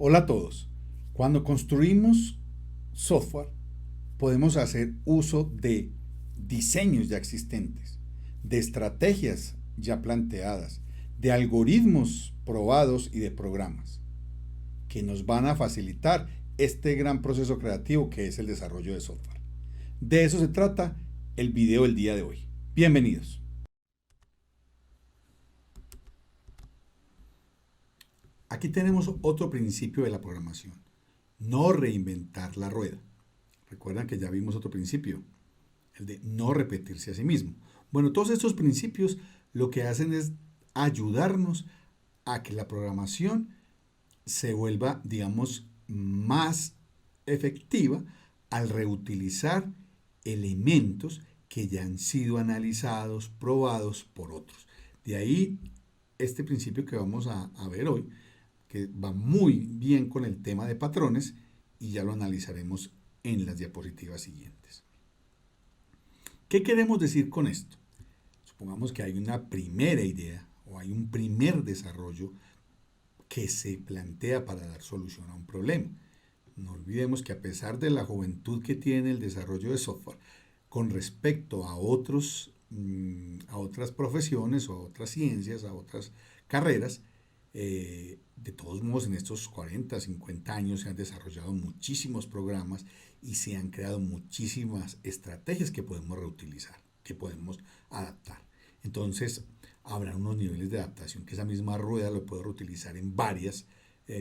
Hola a todos. Cuando construimos software, podemos hacer uso de diseños ya existentes, de estrategias ya planteadas, de algoritmos probados y de programas que nos van a facilitar este gran proceso creativo que es el desarrollo de software. De eso se trata el video del día de hoy. Bienvenidos. Aquí tenemos otro principio de la programación. No reinventar la rueda. Recuerdan que ya vimos otro principio, el de no repetirse a sí mismo. Bueno, todos estos principios lo que hacen es ayudarnos a que la programación se vuelva, digamos, más efectiva al reutilizar elementos que ya han sido analizados, probados por otros. De ahí este principio que vamos a ver hoy, que va muy bien con el tema de patrones y ya lo analizaremos en las diapositivas siguientes. ¿Qué queremos decir con esto? Supongamos que hay una primera idea o hay un primer desarrollo que se plantea para dar solución a un problema. No olvidemos que a pesar de la juventud que tiene el desarrollo de software con respecto a a otras profesiones o a otras ciencias, a otras carreras, de todos modos en estos 40, 50 años se han desarrollado muchísimos programas y se han creado muchísimas estrategias que podemos reutilizar, que podemos adaptar. Entonces, habrá unos niveles de adaptación que esa misma rueda lo puedo reutilizar en varias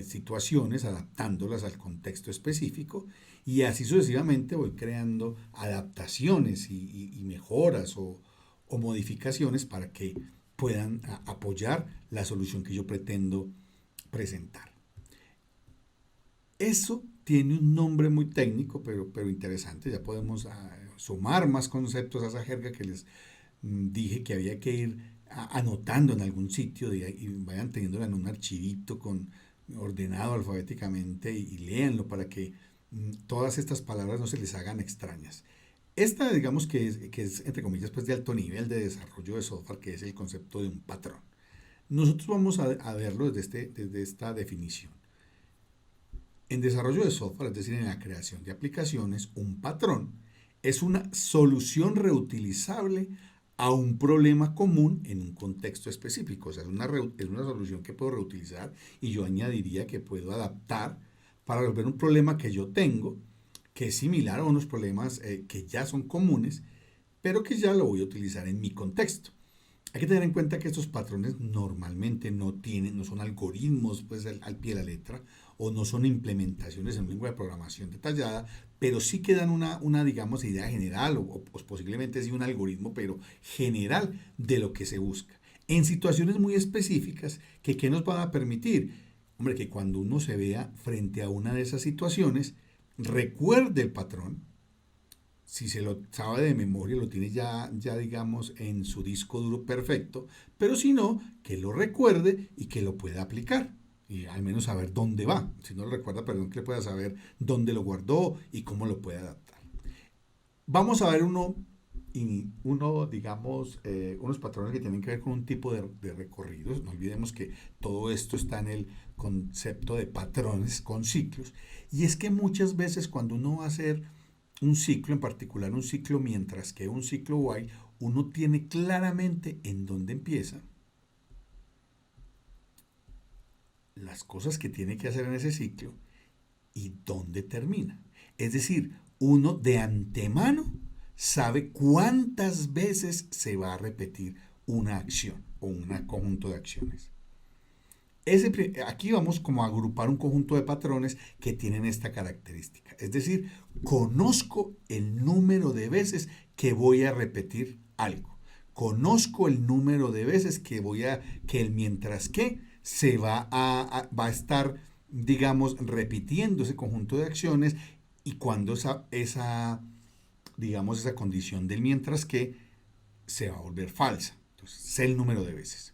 situaciones, adaptándolas al contexto específico y así sucesivamente voy creando adaptaciones y mejoras o modificaciones para que puedan apoyar la solución que yo pretendo presentar. Eso tiene un nombre muy técnico, pero interesante. Ya podemos sumar más conceptos a esa jerga que les dije que había que ir anotando en algún sitio y vayan teniéndola en un archivito ordenado alfabéticamente y léanlo para que todas estas palabras no se les hagan extrañas. Esta, digamos que es, entre comillas, pues de alto nivel de desarrollo de software, que es el concepto de un patrón. Nosotros vamos a verlo desde esta definición. En desarrollo de software, es decir, en la creación de aplicaciones, un patrón es una solución reutilizable a un problema común en un contexto específico. O sea, es una solución que puedo reutilizar y yo añadiría que puedo adaptar para resolver un problema que yo tengo, que es similar a unos problemas que ya son comunes, pero que ya lo voy a utilizar en mi contexto. Hay que tener en cuenta que estos patrones normalmente no son algoritmos pues, al pie de la letra o no son implementaciones en lengua de programación detallada, pero sí que dan digamos, idea general o posiblemente sí un algoritmo, pero general de lo que se busca. En situaciones muy específicas, ¿qué nos van a permitir? Hombre, que cuando uno se vea frente a una de esas situaciones, recuerde el patrón, si se lo sabe de memoria, lo tiene ya digamos en su disco duro perfecto, pero si no, que lo recuerde y que lo pueda aplicar. Y al menos saber dónde va. Si no lo recuerda, perdón, que pueda saber dónde lo guardó y cómo lo puede adaptar. Vamos a ver digamos, unos patrones que tienen que ver con un tipo de recorridos. No olvidemos que todo esto está en el concepto de patrones con ciclos. Y es que muchas veces cuando uno va a hacer un ciclo, en particular un ciclo mientras que un ciclo while, uno tiene claramente en dónde empieza, las cosas que tiene que hacer en ese ciclo y dónde termina. Es decir, uno de antemano sabe cuántas veces se va a repetir una acción o un conjunto de acciones. Aquí vamos como a agrupar un conjunto de patrones que tienen esta característica. Es decir, conozco el número de veces que voy a repetir algo. Conozco el número de veces que el mientras que va a estar, digamos, repitiendo ese conjunto de acciones y cuando digamos, esa condición del mientras que se va a volver falsa. Entonces, sé el número de veces.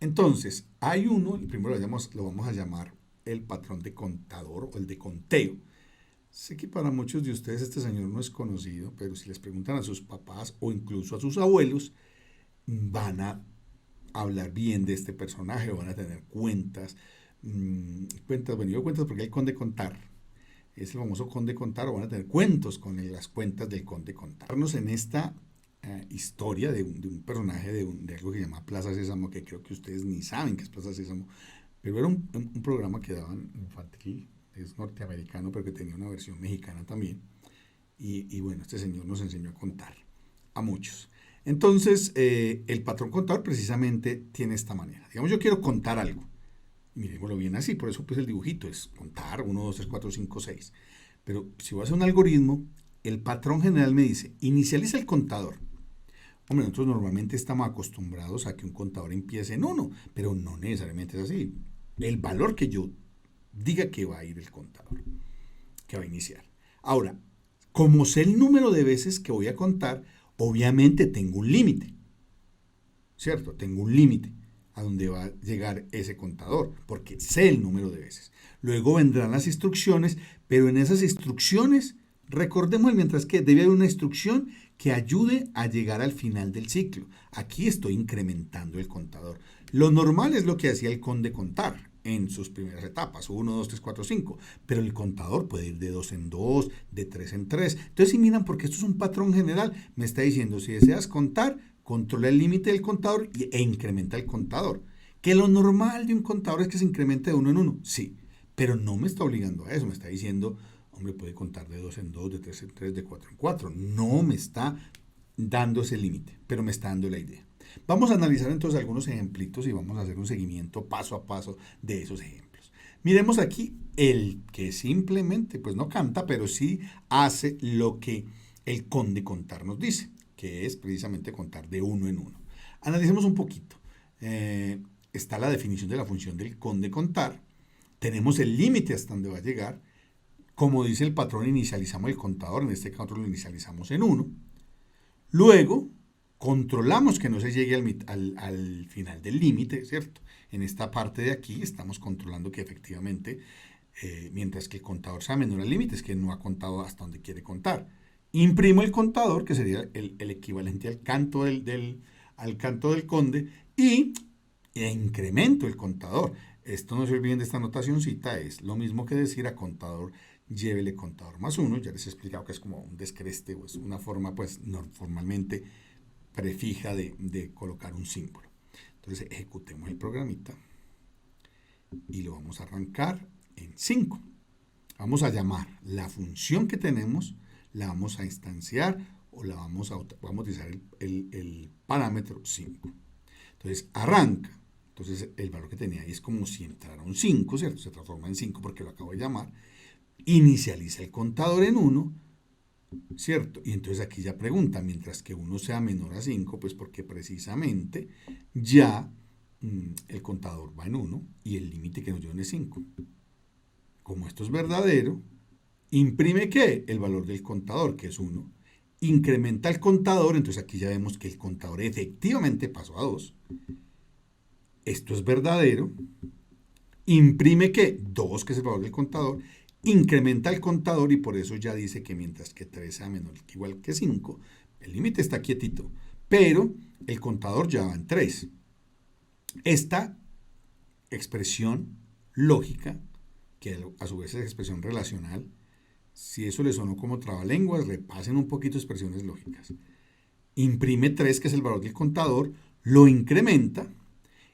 Entonces, hay uno, el primero lo vamos a llamar el patrón de contador o el de conteo. Sé que para muchos de ustedes este señor no es conocido, pero si les preguntan a sus papás o incluso a sus abuelos, van a hablar bien de este personaje, van a tener cuentas, Cuentas, bueno, yo cuentas porque hay conde contar. Es el famoso conde contar, o van a tener cuentos con las cuentas del conde contar. En esta historia de un personaje de algo que se llama Plaza Sésamo, que creo que ustedes ni saben que es Plaza Sésamo, pero era un programa que daban infantil, es norteamericano, pero que tenía una versión mexicana también. Y bueno, este señor nos enseñó a contar a muchos. Entonces, el patrón contador precisamente tiene esta manera. Digamos, yo quiero contar algo. Miremoslo bien así, por eso pues el dibujito es contar 1, 2, 3, 4, 5, 6. Pero si voy a hacer un algoritmo, el patrón general me dice, inicializa el contador. Hombre, nosotros normalmente estamos acostumbrados a que un contador empiece en 1, pero no necesariamente es así. El valor que yo diga que va a ir el contador, que va a iniciar. Ahora, como sé el número de veces que voy a contar, obviamente tengo un límite, ¿cierto? Tengo un límite a donde va a llegar ese contador, porque sé el número de veces. Luego vendrán las instrucciones, pero en esas instrucciones, recordemos mientras que debe haber una instrucción que ayude a llegar al final del ciclo. Aquí estoy incrementando el contador. Lo normal es lo que hacía el conde contar en sus primeras etapas, 1, 2, 3, 4, 5, pero el contador puede ir de 2 en 2, de 3 en 3. Entonces, si miran, porque esto es un patrón general, me está diciendo, si deseas contar, controla el límite del contador e incrementa el contador. Que lo normal de un contador es que se incremente de 1 en 1, sí, pero no me está obligando a eso, me está diciendo, hombre, puede contar de 2 en 2, de 3 en 3, de 4 en 4. No me está dando ese límite, pero me está dando la idea. Vamos a analizar entonces algunos ejemplitos y vamos a hacer un seguimiento paso a paso de esos ejemplos. Miremos aquí el que simplemente, pues no canta, pero sí hace lo que el conde contar nos dice, que es precisamente contar de 1 en 1. Analicemos un poquito. Está la definición de la función del conde contar. Tenemos el límite hasta donde va a llegar. Como dice el patrón, inicializamos el contador, en este caso lo inicializamos en 1. Luego, controlamos que no se llegue al final del límite, ¿cierto? En esta parte de aquí estamos controlando que efectivamente, mientras que el contador sea menor al límite, es que no ha contado hasta donde quiere contar. Imprimo el contador, que sería el equivalente al canto al canto del conde, e incremento el contador. Esto no se olviden de esta notacioncita, es lo mismo que decir a contador, llévele contador más 1. Ya les he explicado que es como un descreste, o es una forma, pues, formalmente prefija de colocar un símbolo. Entonces, ejecutemos el programita y lo vamos a arrancar en 5. Vamos a llamar la función que tenemos, la vamos a instanciar o vamos a utilizar el parámetro 5. Entonces, arranca. Entonces, el valor que tenía ahí es como si entrara un 5, ¿cierto? Se transforma en 5 porque lo acabo de llamar. Inicializa el contador en 1, ¿cierto? Y entonces aquí ya pregunta, mientras que 1 sea menor a 5, pues porque precisamente ya el contador va en 1 y el límite que nos dio es 5. Como esto es verdadero, imprime ¿qué? El valor del contador, que es 1. Incrementa el contador, entonces aquí ya vemos que el contador efectivamente pasó a 2. Esto es verdadero. Imprime ¿qué? 2, que es el valor del contador. Incrementa el contador y por eso ya dice que mientras que 3 sea menor que igual que 5, el límite está quietito, pero el contador ya va en 3. Esta expresión lógica, que a su vez es expresión relacional, si eso les sonó como trabalenguas, repasen un poquito expresiones lógicas. Imprime 3, que es el valor del contador, lo incrementa,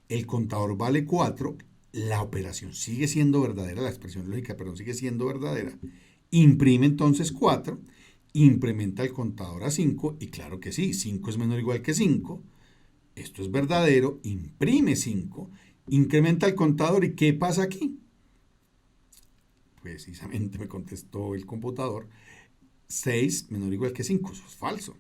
el contador vale 4, la operación sigue siendo verdadera, la expresión lógica, perdón, sigue siendo verdadera. Imprime entonces 4, incrementa el contador a 5, y claro que sí, 5 es menor o igual que 5, esto es verdadero, imprime 5, incrementa el contador, ¿y qué pasa aquí? Precisamente me contestó el computador, 6 menor o igual que 5, eso es falso.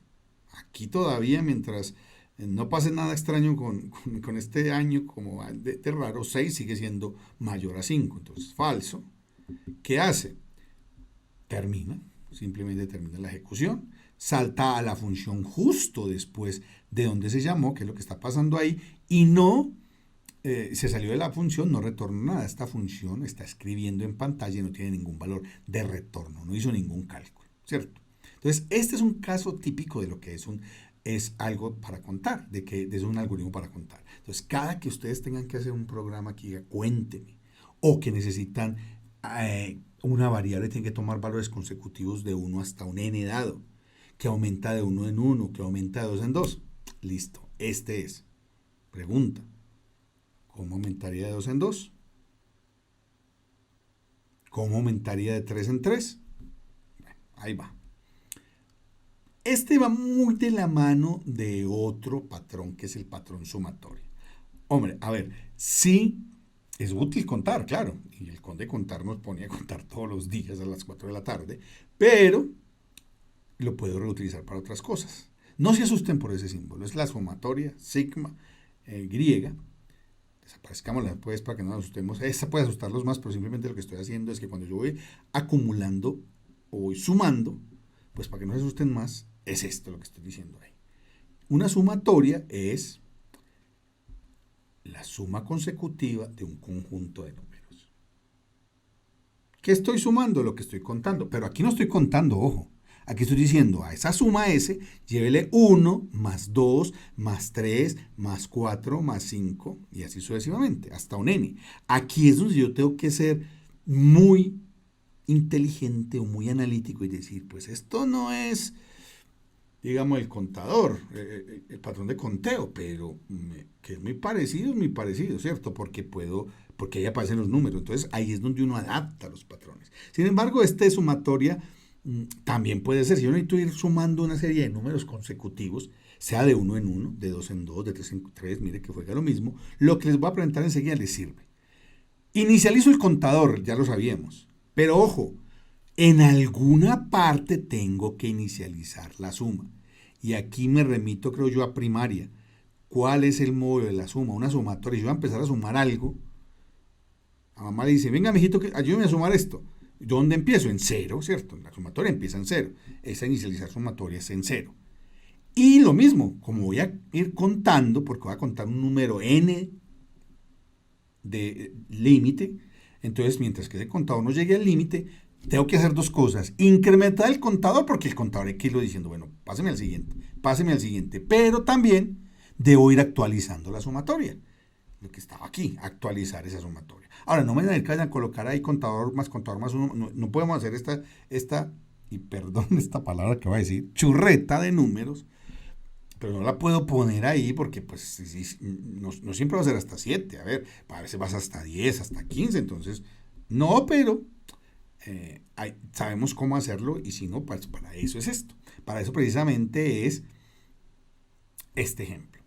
Aquí todavía, mientras no pase nada extraño con este año como de raro, 6 sigue siendo mayor a 5, entonces falso. ¿Qué hace? Termina, simplemente termina la ejecución, salta a la función justo después de donde se llamó, que es lo que está pasando ahí, y no se salió de la función, no retorna nada. Esta función está escribiendo en pantalla y no tiene ningún valor de retorno, no hizo ningún cálculo, ¿cierto? Entonces, este es un caso típico de lo que es algo para contar, de que es un algoritmo para contar. Entonces, cada que ustedes tengan que hacer un programa que diga, cuénteme, o que necesitan una variable, tienen que tomar valores consecutivos de 1 hasta un n dado, que aumenta de 1 en 1, que aumenta de 2 en 2. Listo, este es. Pregunta, ¿cómo aumentaría de 2 en 2? ¿Cómo aumentaría de 3 en 3? Bueno, ahí va. Este va muy de la mano de otro patrón, que es el patrón sumatorio. Hombre, a ver, sí es útil contar, claro, y el conde contar nos ponía a contar todos los días a las 4 de la tarde, pero lo puedo reutilizar para otras cosas. No se asusten por ese símbolo, es la sumatoria sigma griega. Desaparezcámosla después para que no nos asustemos. Esta puede asustarlos más, pero simplemente lo que estoy haciendo es que cuando yo voy acumulando o voy sumando, pues para que no se asusten más, es esto lo que estoy diciendo ahí. Una sumatoria es la suma consecutiva de un conjunto de números. ¿Qué estoy sumando? Lo que estoy contando. Pero aquí no estoy contando, ojo. Aquí estoy diciendo a esa suma S, llévele 1 más 2 más 3 más 4 más 5 y así sucesivamente, hasta un n. Aquí es donde yo tengo que ser muy inteligente o muy analítico y decir, pues esto no es, digamos, el contador, el patrón de conteo, pero que es muy parecido, ¿cierto? Porque ahí aparecen los números. Entonces ahí es donde uno adapta los patrones. Sin embargo, esta sumatoria también puede ser, si yo necesito ir sumando una serie de números consecutivos, sea de 1 en 1, de 2 en 2, de 3 en 3, mire que juega lo mismo, lo que les voy a presentar enseguida les sirve. Inicializo el contador, ya lo sabíamos, pero ojo, en alguna parte tengo que inicializar la suma. Y aquí me remito, creo yo, a primaria. ¿Cuál es el modo de la suma? Una sumatoria. Yo voy a empezar a sumar algo. A mamá le dice, venga, mijito, ayúdeme a sumar esto. ¿Dónde empiezo? En 0, ¿cierto? La sumatoria empieza en 0. Esa inicializar sumatoria es en 0. Y lo mismo, como voy a ir contando, porque voy a contar un número n de límite, entonces mientras que ese contador no llegue al límite, tengo que hacer dos cosas. Incrementar el contador, porque el contador hay que irlo diciendo, bueno, páseme al siguiente. Pero también debo ir actualizando la sumatoria. Lo que estaba aquí, actualizar esa sumatoria. Ahora, no me vayan a colocar ahí contador más uno. No podemos hacer esta, y perdón esta palabra que voy a decir, churreta de números, pero no la puedo poner ahí porque pues no siempre va a ser hasta 7. A veces vas hasta 10, hasta 15. Entonces, no, pero sabemos cómo hacerlo y si no, pues para eso es esto. Para eso precisamente es este ejemplo.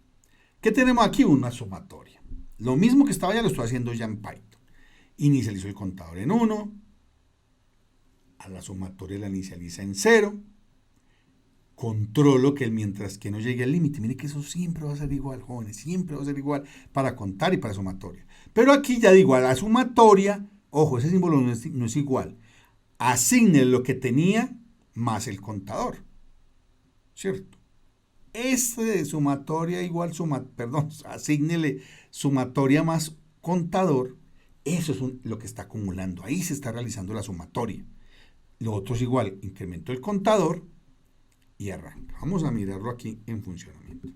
¿Qué tenemos aquí? Una sumatoria. Lo mismo que estaba ya lo estoy haciendo ya en Python. Inicializo el contador en 1, a la sumatoria la inicializa en 0, controlo que mientras que no llegue al límite, mire que eso siempre va a ser igual, jóvenes, siempre va a ser igual para contar y para sumatoria. Pero aquí ya digo, a la sumatoria, ojo, ese símbolo no es igual, asigne lo que tenía más el contador, ¿cierto? Este sumatoria igual asígnele sumatoria más contador, eso es lo que está acumulando, ahí se está realizando la sumatoria. Lo otro es igual, incremento el contador y arranca. Vamos a mirarlo aquí en funcionamiento.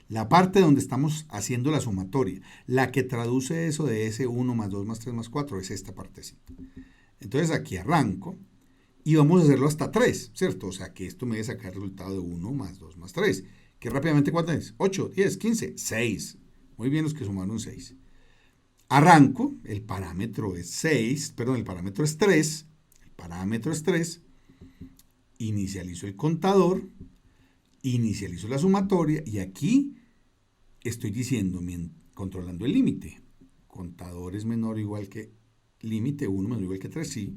La parte donde estamos haciendo la sumatoria, la que traduce eso de ese 1 más 2 más 3 más 4, es esta partecita. Entonces aquí arranco y vamos a hacerlo hasta 3, ¿cierto? O sea que esto me debe sacar el resultado de 1 más 2 más 3. Que rápidamente, ¿cuánto es? 8, 10, 15, 6. Muy bien los que sumaron 6. Arranco, el parámetro es 6, perdón, el parámetro es 3. El parámetro es 3. Inicializo el contador, inicializo la sumatoria y aquí estoy diciendo, controlando el límite. Contador es menor o igual que límite, 1 menor o igual que 3, sí.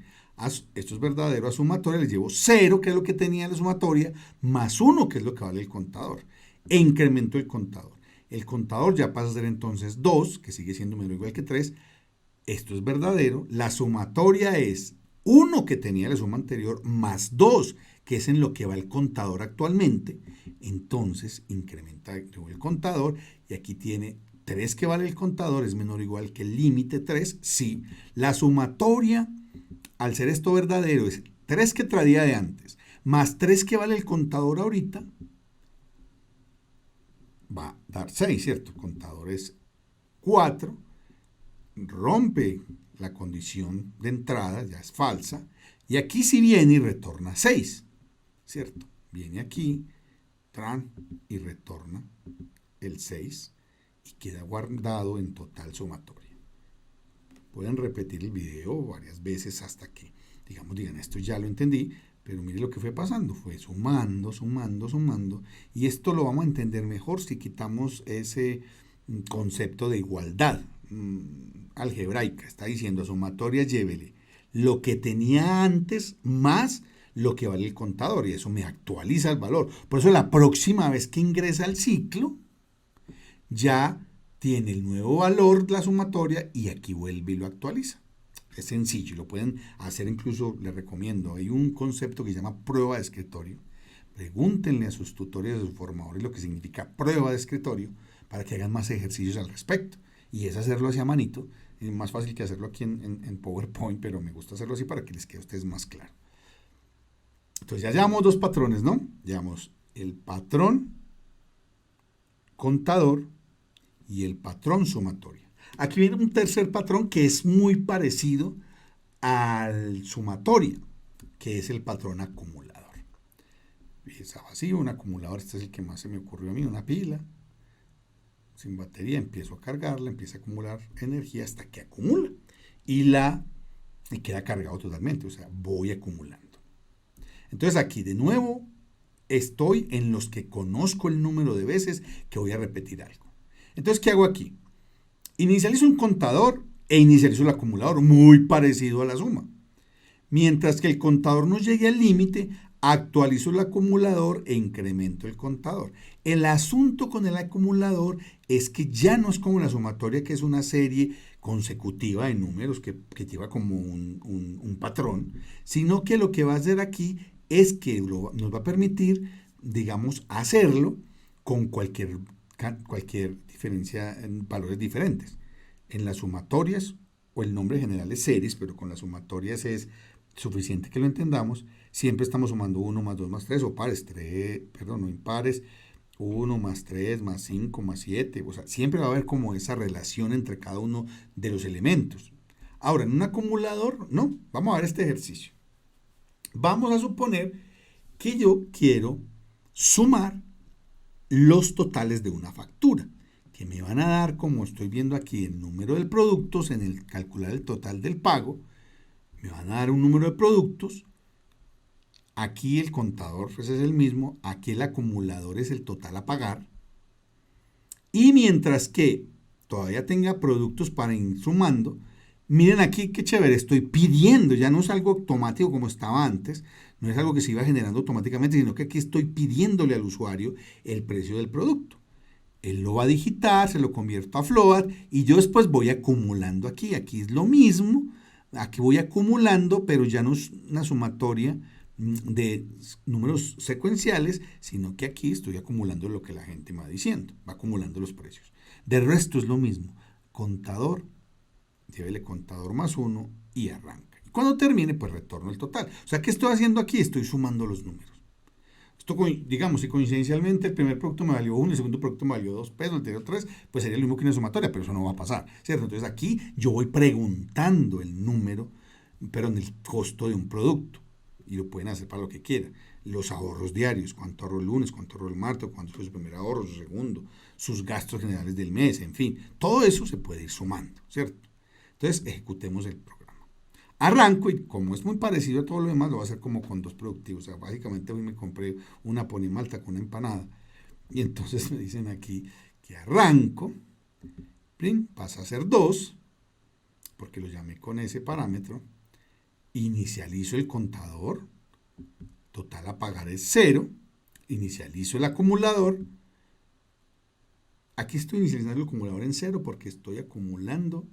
Esto es verdadero, a sumatoria les llevo 0, que es lo que tenía la sumatoria, más 1, que es lo que vale el contador. E incremento el contador. El contador ya pasa a ser entonces 2, que sigue siendo menor o igual que 3. Esto es verdadero. La sumatoria es 1 que tenía la suma anterior, más 2, que es en lo que va el contador actualmente. Entonces incrementa el contador y aquí tiene 3 que vale el contador, es menor o igual que el límite 3. Sí, la sumatoria, al ser esto verdadero, es 3 que traía de antes, más 3 que vale el contador ahorita, va a dar 6, ¿cierto? El contador es 4, rompe la condición de entrada, ya es falsa, y aquí sí viene y retorna 6, ¿cierto? Viene aquí, tran, y retorna el 6 y queda guardado en total sumatoria. Pueden repetir el video varias veces hasta que, digamos, digan, esto ya lo entendí, pero mire lo que fue pasando, fue sumando, sumando, sumando, y esto lo vamos a entender mejor si quitamos ese concepto de igualdad algebraica. Está diciendo sumatoria, llévele lo que tenía antes más lo que vale el contador, y eso me actualiza el valor. Por eso la próxima vez que ingresa al ciclo, ya tiene el nuevo valor, la sumatoria, y aquí vuelve y lo actualiza. Es sencillo, lo pueden hacer incluso, les recomiendo, hay un concepto que se llama prueba de escritorio. Pregúntenle a sus tutores, a sus formadores lo que significa prueba de escritorio para que hagan más ejercicios al respecto. Y es hacerlo así a manito, es más fácil que hacerlo aquí en PowerPoint, pero me gusta hacerlo así para que les quede a ustedes más claro. Entonces ya llevamos dos patrones, ¿no? Llevamos el patrón contador y el patrón sumatoria. Aquí viene un tercer patrón que es muy parecido al sumatoria, que es el patrón acumulador. Está vacío, un acumulador, este es el que más se me ocurrió a mí, una pila sin batería, empiezo a cargarla, empieza a acumular energía hasta que acumula y queda cargado totalmente, o sea, voy acumulando. Entonces aquí de nuevo estoy en los que conozco el número de veces que voy a repetir algo. Entonces, ¿qué hago aquí? Inicializo un contador e inicializo el acumulador, muy parecido a la suma. Mientras que el contador no llegue al límite, actualizo el acumulador e incremento el contador. El asunto con el acumulador es que ya no es como la sumatoria, que es una serie consecutiva de números que lleva como un patrón, sino que lo que va a hacer aquí es que nos va a permitir, digamos, hacerlo con cualquier diferencia en valores diferentes. En las sumatorias, o el nombre general es series, pero con las sumatorias es suficiente que lo entendamos, siempre estamos sumando 1 más 2 más 3 o pares, no impares, 1 más 3 más 5 más 7, o sea, siempre va a haber como esa relación entre cada uno de los elementos. Ahora, en un acumulador, no, vamos a ver este ejercicio. Vamos a suponer que yo quiero sumar los totales de una factura, que me van a dar, como estoy viendo aquí, el número de productos en el calcular el total del pago, me van a dar un número de productos, aquí el contador pues es el mismo, aquí el acumulador es el total a pagar, y mientras que todavía tenga productos para ir sumando, miren aquí qué chévere, estoy pidiendo, ya no es algo automático como estaba antes, no es algo que se iba generando automáticamente, sino que aquí estoy pidiéndole al usuario el precio del producto. Él lo va a digitar, se lo convierto a float y yo después voy acumulando aquí. Aquí es lo mismo, aquí voy acumulando, pero ya no es una sumatoria de números secuenciales, sino que aquí estoy acumulando lo que la gente me va diciendo, va acumulando los precios. De resto es lo mismo, contador, llévele contador más 1 y arranca. Y cuando termine, pues retorno el total. O sea, ¿qué estoy haciendo aquí? Estoy sumando los números. Esto, digamos, si coincidencialmente el primer producto me valió 1, el segundo producto me valió 2 pesos, el tercero 3, pues sería lo mismo que una sumatoria, pero eso no va a pasar, ¿cierto? Entonces aquí yo voy preguntando el número, pero en el costo de un producto, y lo pueden hacer para lo que quieran. Los ahorros diarios, cuánto ahorro el lunes, cuánto ahorro el martes, cuánto fue su primer ahorro, su segundo, sus gastos generales del mes, en fin, todo eso se puede ir sumando, ¿cierto? Entonces ejecutemos el programa. Arranco y como es muy parecido a todo lo demás, lo voy a hacer como con dos productivos. O sea, básicamente hoy me compré una ponimalta con una empanada. Y entonces me dicen aquí que arranco, pasa a ser 2, porque lo llamé con ese parámetro. Inicializo el contador, total a pagar es 0. Inicializo el acumulador. Aquí estoy inicializando el acumulador en 0 porque estoy acumulando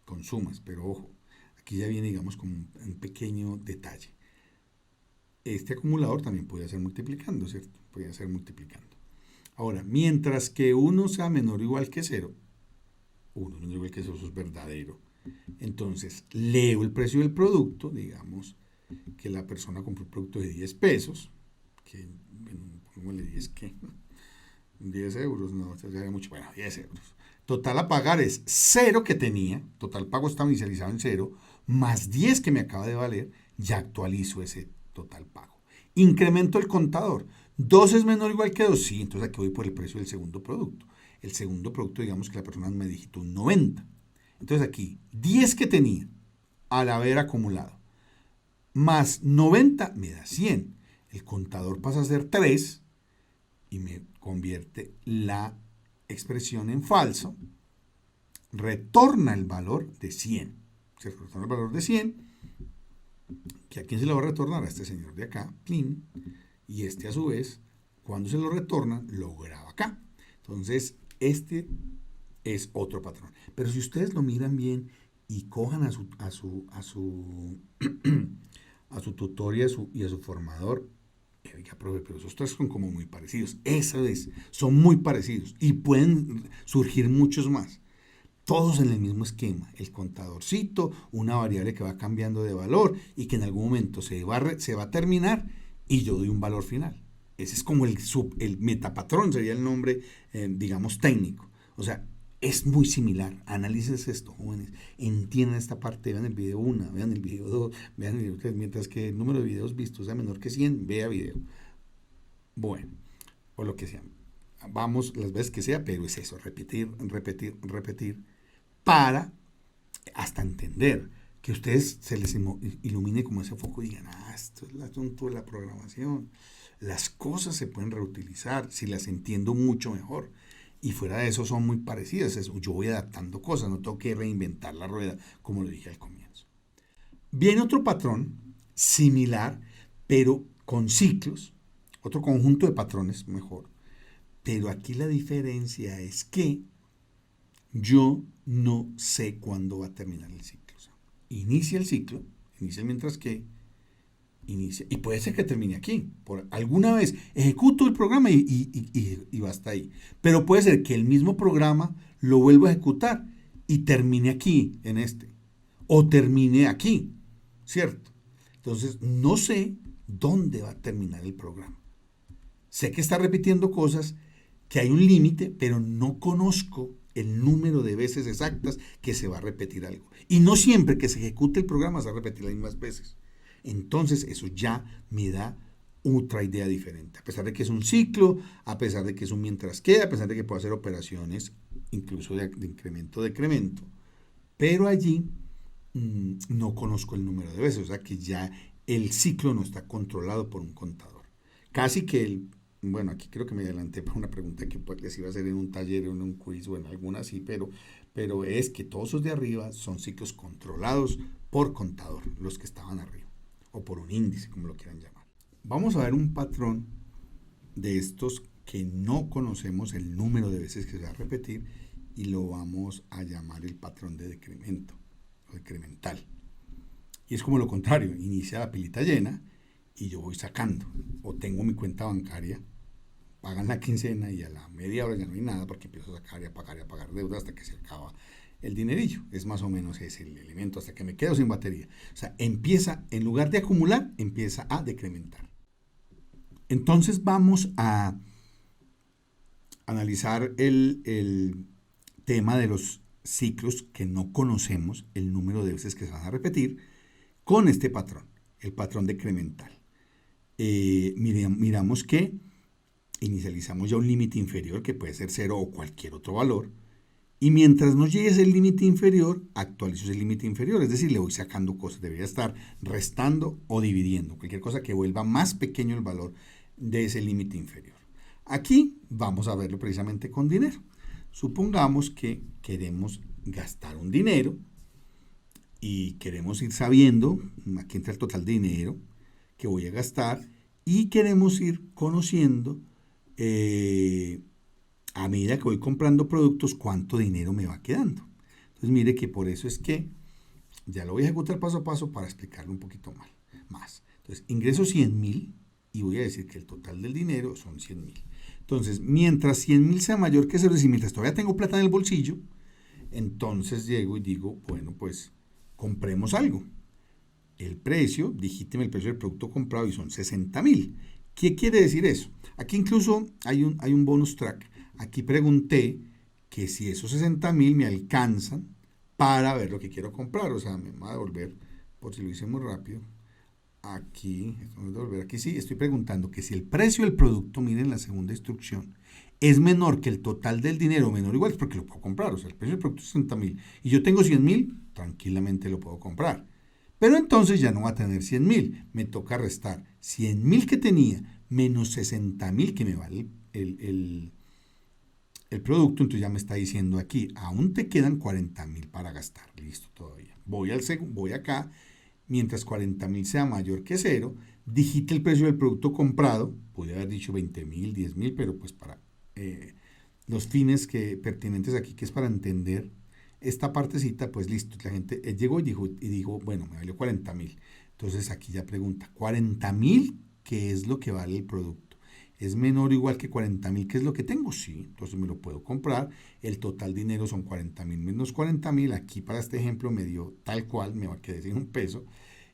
con sumas, pero ojo, aquí ya viene, digamos, como un pequeño detalle. Este acumulador también puede ser multiplicando, ¿cierto? Puede ser multiplicando. Ahora, mientras que 1 sea menor o igual que 0, 1 menor o igual que 0, eso es verdadero. Entonces, leo el precio del producto, digamos que la persona compró un producto de 10 pesos, que, bueno, pongámosle 10 euros, no, se mucho, bueno, 10 euros. Total a pagar es 0 que tenía, total pago estaba inicializado en 0, más 10 que me acaba de valer, ya actualizo ese total pago. Incremento el contador. 2 es menor o igual que 2, sí, entonces aquí voy por el precio del segundo producto. El segundo producto, digamos que la persona me digitó un 90. Entonces aquí, 10 que tenía al haber acumulado, más 90 me da 100. El contador pasa a ser 3 y me convierte la expresión en falso, retorna el valor de 100. Se retorna el valor de 100, que a quién se lo va a retornar, a este señor de acá, plin, y este a su vez, cuando se lo retorna, lo graba acá. Entonces, este es otro patrón. Pero si ustedes lo miran bien y cojan a su tutor y a su formador, oiga, profe, pero esos tres son como muy parecidos. Esa vez, son muy parecidos y pueden surgir muchos más. Todos en el mismo esquema. El contadorcito, una variable que va cambiando de valor y que en algún momento se va a terminar y yo doy un valor final. Ese es como el metapatrón, sería el nombre, digamos, técnico. O sea, es muy similar. Analicen esto, jóvenes. Entiendan esta parte. Vean el video 1, vean el video 2, vean el video 3. Mientras que el número de videos vistos sea menor que 100, vea video. Bueno, o lo que sea. Vamos las veces que sea, pero es eso. Repetir, repetir, repetir. Para hasta entender que ustedes se les ilumine como ese foco y digan, esto es el asunto de la programación. Las cosas se pueden reutilizar si las entiendo mucho mejor. Y fuera de eso son muy parecidas. Yo voy adaptando cosas, no tengo que reinventar la rueda, como lo dije al comienzo. Viene otro patrón similar, pero con ciclos, otro conjunto de patrones mejor. Pero aquí la diferencia es que yo no sé cuándo va a terminar el ciclo. O sea, inicia el ciclo, inicia mientras que inicia, y puede ser que termine aquí. Por alguna vez ejecuto el programa y va hasta ahí. Pero puede ser que el mismo programa lo vuelva a ejecutar y termine aquí, en este. O termine aquí, ¿cierto? Entonces, no sé dónde va a terminar el programa. Sé que está repitiendo cosas, que hay un límite, pero no conozco el número de veces exactas que se va a repetir algo. Y no siempre que se ejecute el programa se va a repetir las mismas veces. Entonces eso ya me da otra idea diferente. A pesar de que es un ciclo, a pesar de que es un mientras que, a pesar de que puedo hacer operaciones incluso de incremento, decremento. Pero allí no conozco el número de veces. O sea que ya el ciclo no está controlado por un contador. Casi que bueno, aquí creo que me adelanté para una pregunta que pues, les iba a hacer en un taller, en un quiz o en alguna así, pero es que todos esos de arriba son ciclos controlados por contador, los que estaban arriba, o por un índice, como lo quieran llamar. Vamos a ver un patrón de estos que no conocemos el número de veces que se va a repetir y lo vamos a llamar el patrón de decremento, o decremental. Y es como lo contrario, inicia la pilita llena y yo voy sacando, o tengo mi cuenta bancaria, pagan la quincena y a la media hora ya no hay nada porque empiezo a sacar y a pagar deuda hasta que se acaba el dinerillo. Es más o menos ese el elemento hasta que me quedo sin batería. O sea, empieza, en lugar de acumular, empieza a decrementar. Entonces vamos a analizar el tema de los ciclos que no conocemos, el número de veces que se van a repetir, con este patrón, el patrón decremental. Miramos que inicializamos ya un límite inferior que puede ser 0 o cualquier otro valor y mientras no llegue ese límite inferior actualizo ese límite inferior, es decir, le voy sacando cosas, debería estar restando o dividiendo, cualquier cosa que vuelva más pequeño el valor de ese límite inferior. Aquí vamos a verlo precisamente con dinero. Supongamos que queremos gastar un dinero y queremos ir sabiendo, aquí entra el total de dinero que voy a gastar y queremos ir conociendo a medida que voy comprando productos, cuánto dinero me va quedando. Entonces mire que por eso es que ya lo voy a ejecutar paso a paso para explicarlo un poquito más. Entonces ingreso 100.000 y voy a decir que el total del dinero son 100.000. Entonces mientras 100.000 sea mayor que 0, y mientras todavía tengo plata en el bolsillo, entonces llego y digo, bueno, pues compremos algo. El precio, digíteme el precio del producto comprado y son 60.000. ¿Qué quiere decir eso? Aquí incluso hay un bonus track. Aquí pregunté que si esos 60.000 me alcanzan para ver lo que quiero comprar. O sea, me va a devolver, por si lo hice muy rápido, aquí, aquí sí, estoy preguntando que si el precio del producto, miren la segunda instrucción, es menor que el total del dinero, menor o igual, es porque lo puedo comprar. O sea, el precio del producto es 60.000 y yo tengo 100.000, tranquilamente lo puedo comprar. Pero entonces ya no va a tener 100.000, me toca restar 100.000 que tenía menos 60.000 que me vale el producto. Entonces ya me está diciendo aquí, aún te quedan 40.000 para gastar. Listo, todavía. Voy acá, mientras 40.000 sea mayor que cero, digite el precio del producto comprado. Podría haber dicho 20.000, 10.000, pero pues para los fines pertinentes aquí, que es para entender esta partecita, pues listo. La gente llegó y dijo, bueno, me valió 40.000. Entonces aquí ya pregunta, 40.000, ¿qué es lo que vale el producto? ¿Es menor o igual que 40.000? ¿Qué es lo que tengo? Sí, entonces me lo puedo comprar. El total dinero son 40.000 menos 40.000. Aquí para este ejemplo me dio tal cual, me va a quedar sin un peso.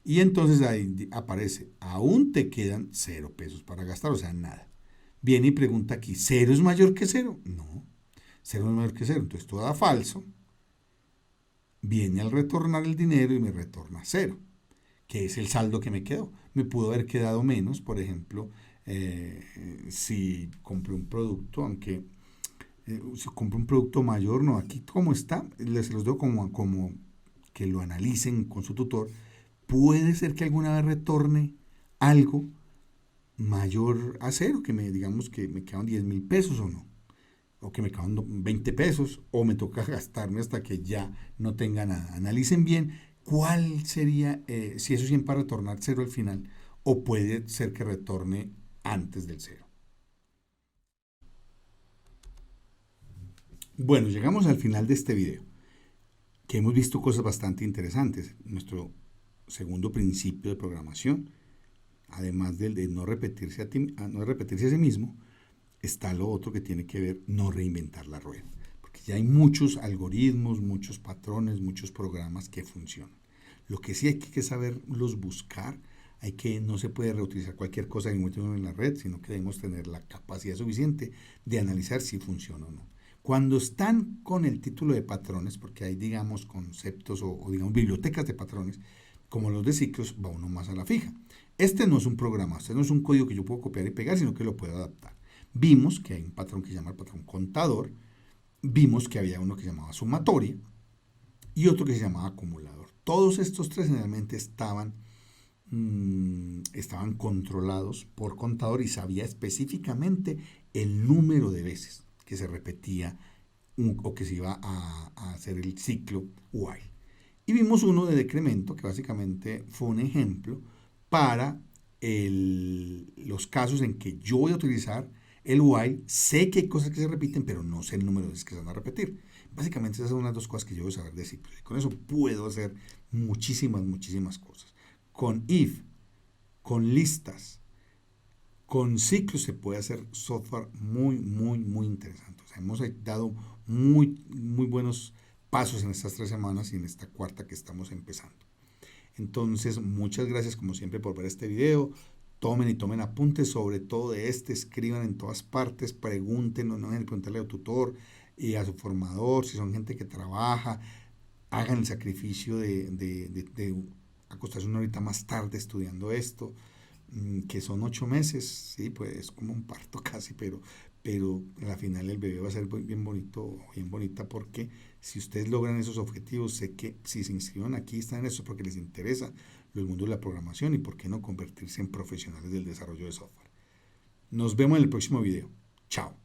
Y entonces ahí aparece, aún te quedan 0 pesos para gastar, o sea, nada. Viene y pregunta aquí, ¿cero es mayor que cero? No, 0 es mayor que 0. Entonces todo da falso. Viene al retornar el dinero y me retorna 0, que es el saldo que me quedó. Me pudo haber quedado menos, por ejemplo, si compré un producto, aunque si compré un producto mayor, no, aquí como está, les los doy como que lo analicen con su tutor. Puede ser que alguna vez retorne algo mayor a 0, digamos que me quedan 10.000 pesos o no, o que me quedan 20 pesos, o me toca gastarme hasta que ya no tenga nada. Analicen bien cuál sería, si eso siempre va a retornar 0 al final, o puede ser que retorne antes del 0. Bueno, llegamos al final de este video, que hemos visto cosas bastante interesantes. Nuestro segundo principio de programación, además del de no repetirse a sí mismo, está lo otro que tiene que ver no reinventar la rueda. Porque ya hay muchos algoritmos, muchos patrones, muchos programas que funcionan. Lo que sí hay que saberlos buscar. No se puede reutilizar cualquier cosa que encuentre en la red, sino que debemos tener la capacidad suficiente de analizar si funciona o no. Cuando están con el título de patrones, porque hay, digamos, conceptos o digamos, bibliotecas de patrones, como los de ciclos, va uno más a la fija. Este no es un programa, este no es un código que yo puedo copiar y pegar, sino que lo puedo adaptar. Vimos que hay un patrón que se llama el patrón contador, vimos que había uno que se llamaba sumatoria y otro que se llamaba acumulador. Todos estos tres generalmente estaban controlados por contador y sabía específicamente el número de veces que se repetía o que se iba a hacer el ciclo while. Y vimos uno de decremento, que básicamente fue un ejemplo para los casos en que yo voy a utilizar el while. Sé que hay cosas que se repiten, pero no sé el número de veces que se van a repetir. Básicamente esas son las dos cosas que yo debo saber de ciclos. Y con eso puedo hacer muchísimas cosas. Con if, con listas, con ciclos se puede hacer software muy interesante. O sea, hemos dado muy buenos pasos en estas 3 semanas y en esta cuarta que estamos empezando. Entonces, muchas gracias como siempre por ver este video. Tomen apuntes sobre todo de escriban en todas partes, pregunten, no dejen de preguntarle al tutor y a su formador, si son gente que trabaja, hagan el sacrificio de acostarse una horita más tarde estudiando esto, que son 8 meses, sí, pues es como un parto casi, pero al final el bebé va a ser bien bonito, bien bonita, porque si ustedes logran esos objetivos, sé que si se inscriban aquí están en eso porque les interesa el mundo de la programación y por qué no convertirse en profesionales del desarrollo de software. Nos vemos en el próximo video. Chao.